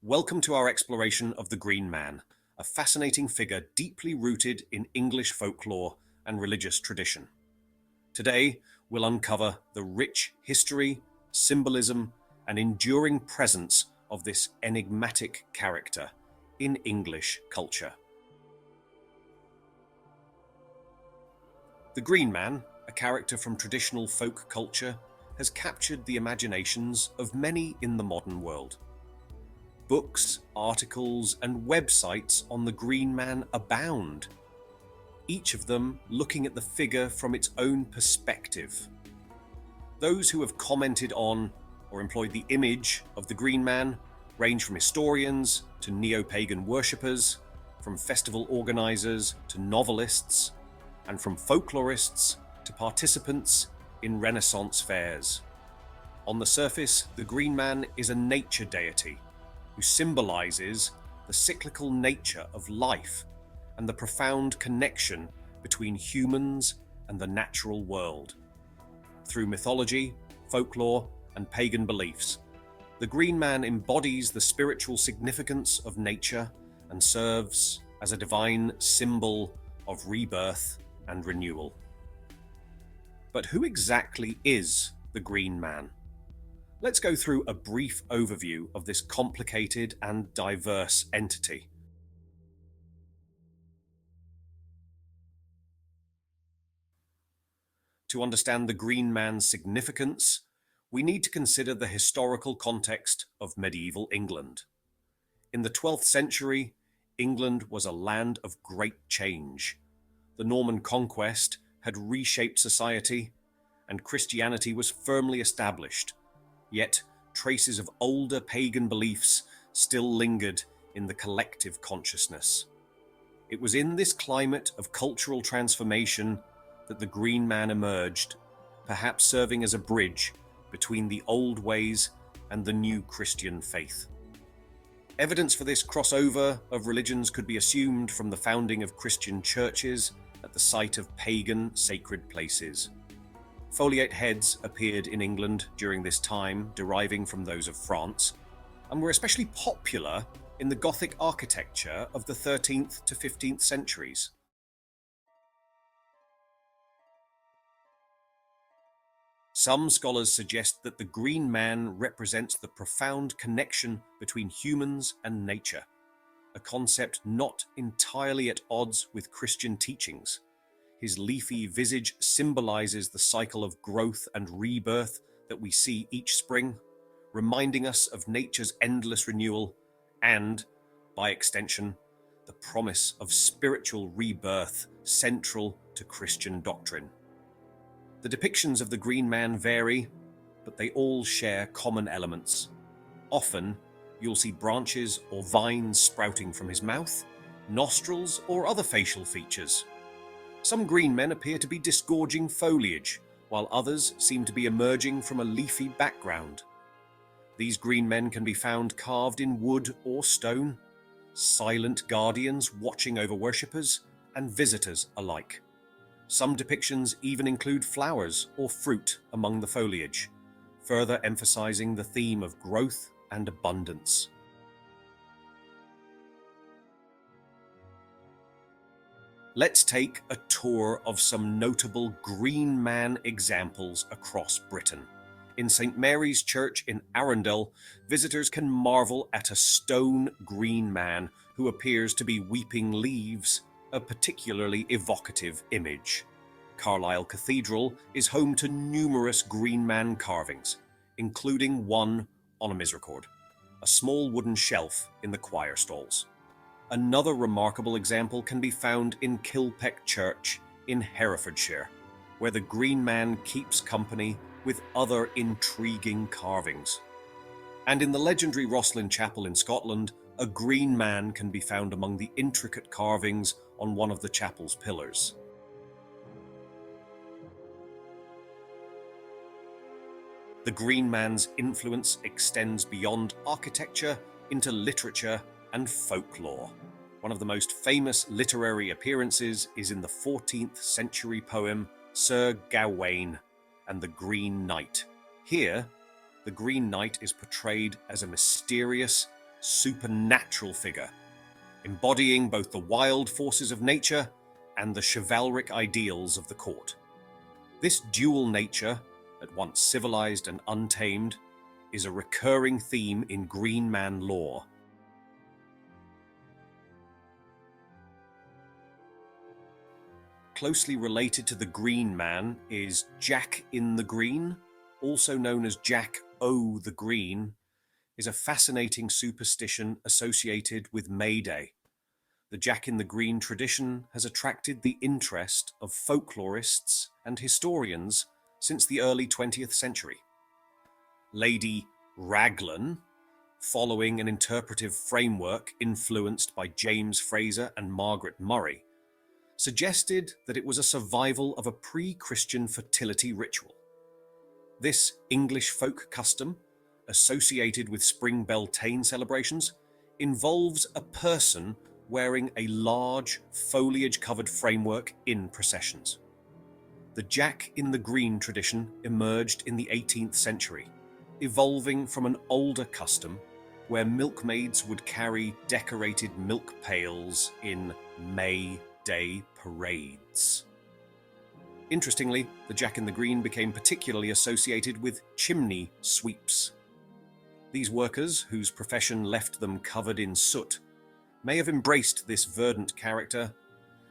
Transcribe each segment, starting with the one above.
Welcome to our exploration of the Green Man, a fascinating figure deeply rooted in English folklore and religious tradition. Today, we'll uncover the rich history, symbolism, and enduring presence of this enigmatic character in English culture. The Green Man, a character from traditional folk culture, has captured the imaginations of many in the modern world. Books, articles, and websites on the Green Man abound, each of them looking at the figure from its own perspective. Those who have commented on or employed the image of the Green Man range from historians to neo-pagan worshippers, from festival organizers to novelists, and from folklorists to participants in Renaissance fairs. On the surface, the Green Man is a nature deity who symbolizes the cyclical nature of life and the profound connection between humans and the natural world. Through mythology, folklore, and pagan beliefs, the Green Man embodies the spiritual significance of nature and serves as a divine symbol of rebirth and renewal. But who exactly is the Green Man? Let's go through a brief overview of this complicated and diverse entity. To understand the Green Man's significance, we need to consider the historical context of medieval England. In the 12th century, England was a land of great change. The Norman conquest had reshaped society, and Christianity was firmly established. Yet, traces of older pagan beliefs still lingered in the collective consciousness. It was in this climate of cultural transformation that the Green Man emerged, perhaps serving as a bridge between the old ways and the new Christian faith. Evidence for this crossover of religions could be assumed from the founding of Christian churches at the site of pagan sacred places. Foliate heads appeared in England during this time, deriving from those of France, and were especially popular in the Gothic architecture of the 13th to 15th centuries. Some scholars suggest that the Green Man represents the profound connection between humans and nature, a concept not entirely at odds with Christian teachings. His leafy visage symbolizes the cycle of growth and rebirth that we see each spring, reminding us of nature's endless renewal and, by extension, the promise of spiritual rebirth central to Christian doctrine. The depictions of the Green Man vary, but they all share common elements. Often, you'll see branches or vines sprouting from his mouth, nostrils, or other facial features. Some Green Men appear to be disgorging foliage, while others seem to be emerging from a leafy background. These Green Men can be found carved in wood or stone, silent guardians watching over worshippers and visitors alike. Some depictions even include flowers or fruit among the foliage, further emphasizing the theme of growth and abundance. Let's take a tour of some notable Green Man examples across Britain. In St. Mary's Church in Arundel, visitors can marvel at a stone Green Man who appears to be weeping leaves, a particularly evocative image. Carlisle Cathedral is home to numerous Green Man carvings, including one on a misericord, a small wooden shelf in the choir stalls. Another remarkable example can be found in Kilpeck Church in Herefordshire, where the Green Man keeps company with other intriguing carvings. And in the legendary Rosslyn Chapel in Scotland, a Green Man can be found among the intricate carvings on one of the chapel's pillars. The Green Man's influence extends beyond architecture into literature and folklore. One of the most famous literary appearances is in the 14th century poem Sir Gawain and the Green Knight. Here, the Green Knight is portrayed as a mysterious supernatural figure, embodying both the wild forces of nature and the chivalric ideals of the court. This dual nature, at once civilized and untamed, is a recurring theme in Greenman lore. Closely related to the Green Man is Jack in the Green, also known as Jack O' the Green, is a fascinating superstition associated with May Day. The Jack in the Green tradition has attracted the interest of folklorists and historians since the early 20th century. Lady Raglan, following an interpretive framework influenced by James Fraser and Margaret Murray, suggested that it was a survival of a pre-Christian fertility ritual. This English folk custom, associated with Spring Beltane celebrations, involves a person wearing a large, foliage-covered framework in processions. The Jack in the Green tradition emerged in the 18th century, evolving from an older custom where milkmaids would carry decorated milk pails in May Day parades. Interestingly, the Jack in the Green became particularly associated with chimney sweeps. These workers, whose profession left them covered in soot, may have embraced this verdant character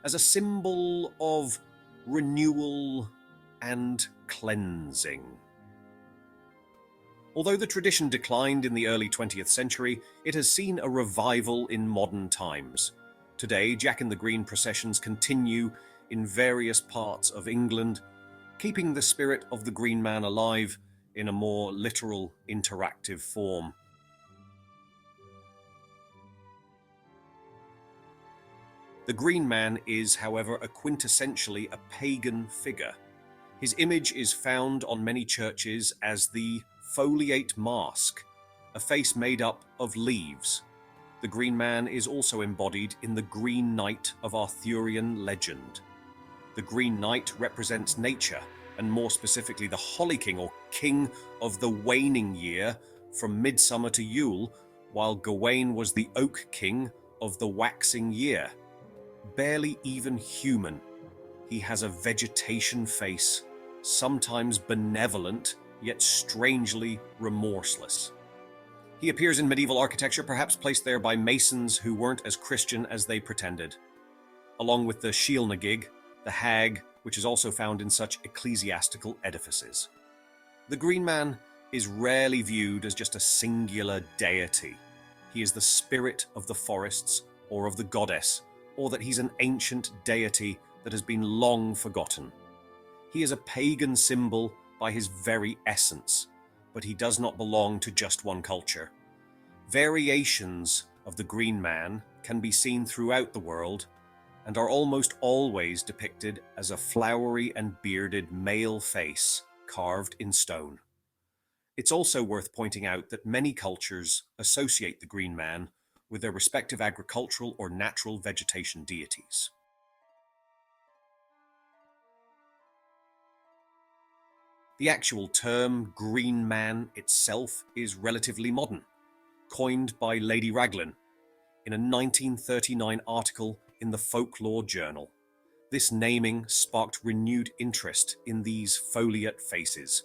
as a symbol of renewal and cleansing. Although the tradition declined in the early 20th century, it has seen a revival in modern times. Today, Jack in the Green processions continue in various parts of England, keeping the spirit of the Green Man alive in a more literal, interactive form. The Green Man is, however, a quintessentially a pagan figure. His image is found on many churches as the foliate mask, a face made up of leaves. The Green Man is also embodied in the Green Knight of Arthurian legend. The Green Knight represents nature, and more specifically the Holly King, or King of the waning year, from midsummer to Yule, while Gawain was the Oak King of the waxing year. Barely even human, he has a vegetation face, sometimes benevolent, yet strangely remorseless. He appears in medieval architecture, perhaps placed there by masons who weren't as Christian as they pretended, along with the Sheelnagig, the hag, which is also found in such ecclesiastical edifices. The Green Man is rarely viewed as just a singular deity. He is the spirit of the forests or of the goddess, or that he's an ancient deity that has been long forgotten. He is a pagan symbol by his very essence, but he does not belong to just one culture. Variations of the Green Man can be seen throughout the world and are almost always depicted as a flowery and bearded male face carved in stone. It's also worth pointing out that many cultures associate the Green Man with their respective agricultural or natural vegetation deities. The actual term Green Man itself is relatively modern, coined by Lady Raglan in a 1939 article in the Folklore journal. This naming sparked renewed interest in these foliate faces,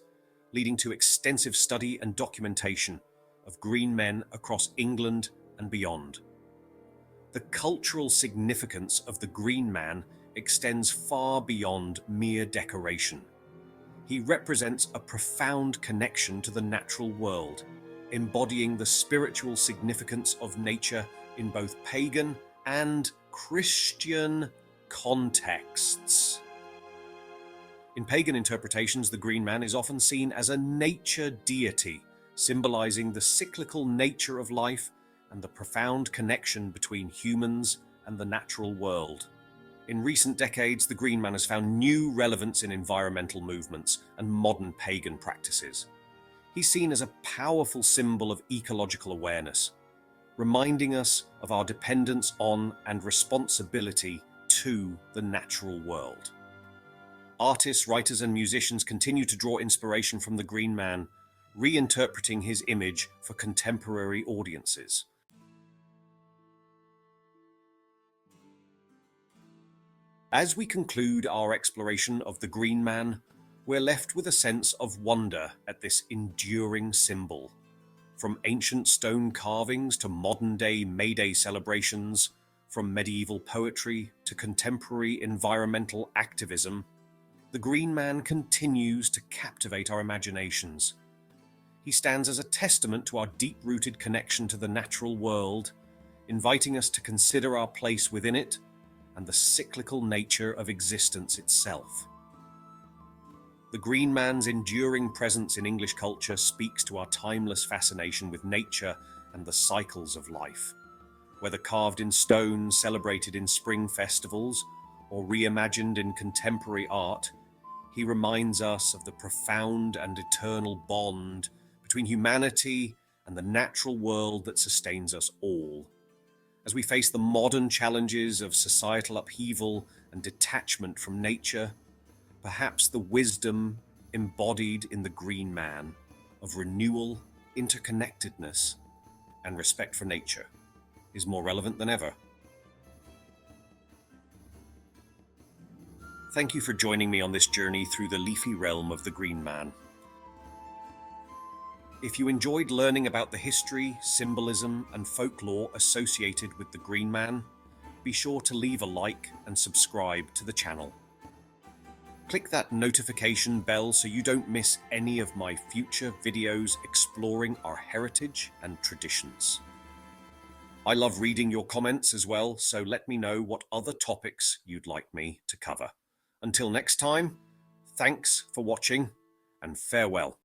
leading to extensive study and documentation of green men across England and beyond. The cultural significance of the Green Man extends far beyond mere decoration. He represents a profound connection to the natural world, embodying the spiritual significance of nature in both pagan and Christian contexts. In pagan interpretations, the Green Man is often seen as a nature deity, symbolizing the cyclical nature of life and the profound connection between humans and the natural world. In recent decades, the Green Man has found new relevance in environmental movements and modern pagan practices. He's seen as a powerful symbol of ecological awareness, reminding us of our dependence on and responsibility to the natural world. Artists, writers, and musicians continue to draw inspiration from the Green Man, reinterpreting his image for contemporary audiences. As we conclude our exploration of the Greenman, we're left with a sense of wonder at this enduring symbol. From ancient stone carvings to modern-day May Day celebrations, from medieval poetry to contemporary environmental activism, the Greenman continues to captivate our imaginations. He stands as a testament to our deep-rooted connection to the natural world, inviting us to consider our place within it and the cyclical nature of existence itself. The Greenman's enduring presence in English culture speaks to our timeless fascination with nature and the cycles of life. Whether carved in stone, celebrated in spring festivals, or reimagined in contemporary art, he reminds us of the profound and eternal bond between humanity and the natural world that sustains us all. As we face the modern challenges of societal upheaval and detachment from nature, perhaps the wisdom embodied in the Greenman of renewal, interconnectedness, and respect for nature is more relevant than ever. Thank you for joining me on this journey through the leafy realm of the Greenman. If you enjoyed learning about the history, symbolism, and folklore associated with the Greenman, be sure to leave a like and subscribe to the channel. Click that notification bell so you don't miss any of my future videos exploring our heritage and traditions. I love reading your comments as well, so let me know what other topics you'd like me to cover. Until next time, thanks for watching and farewell.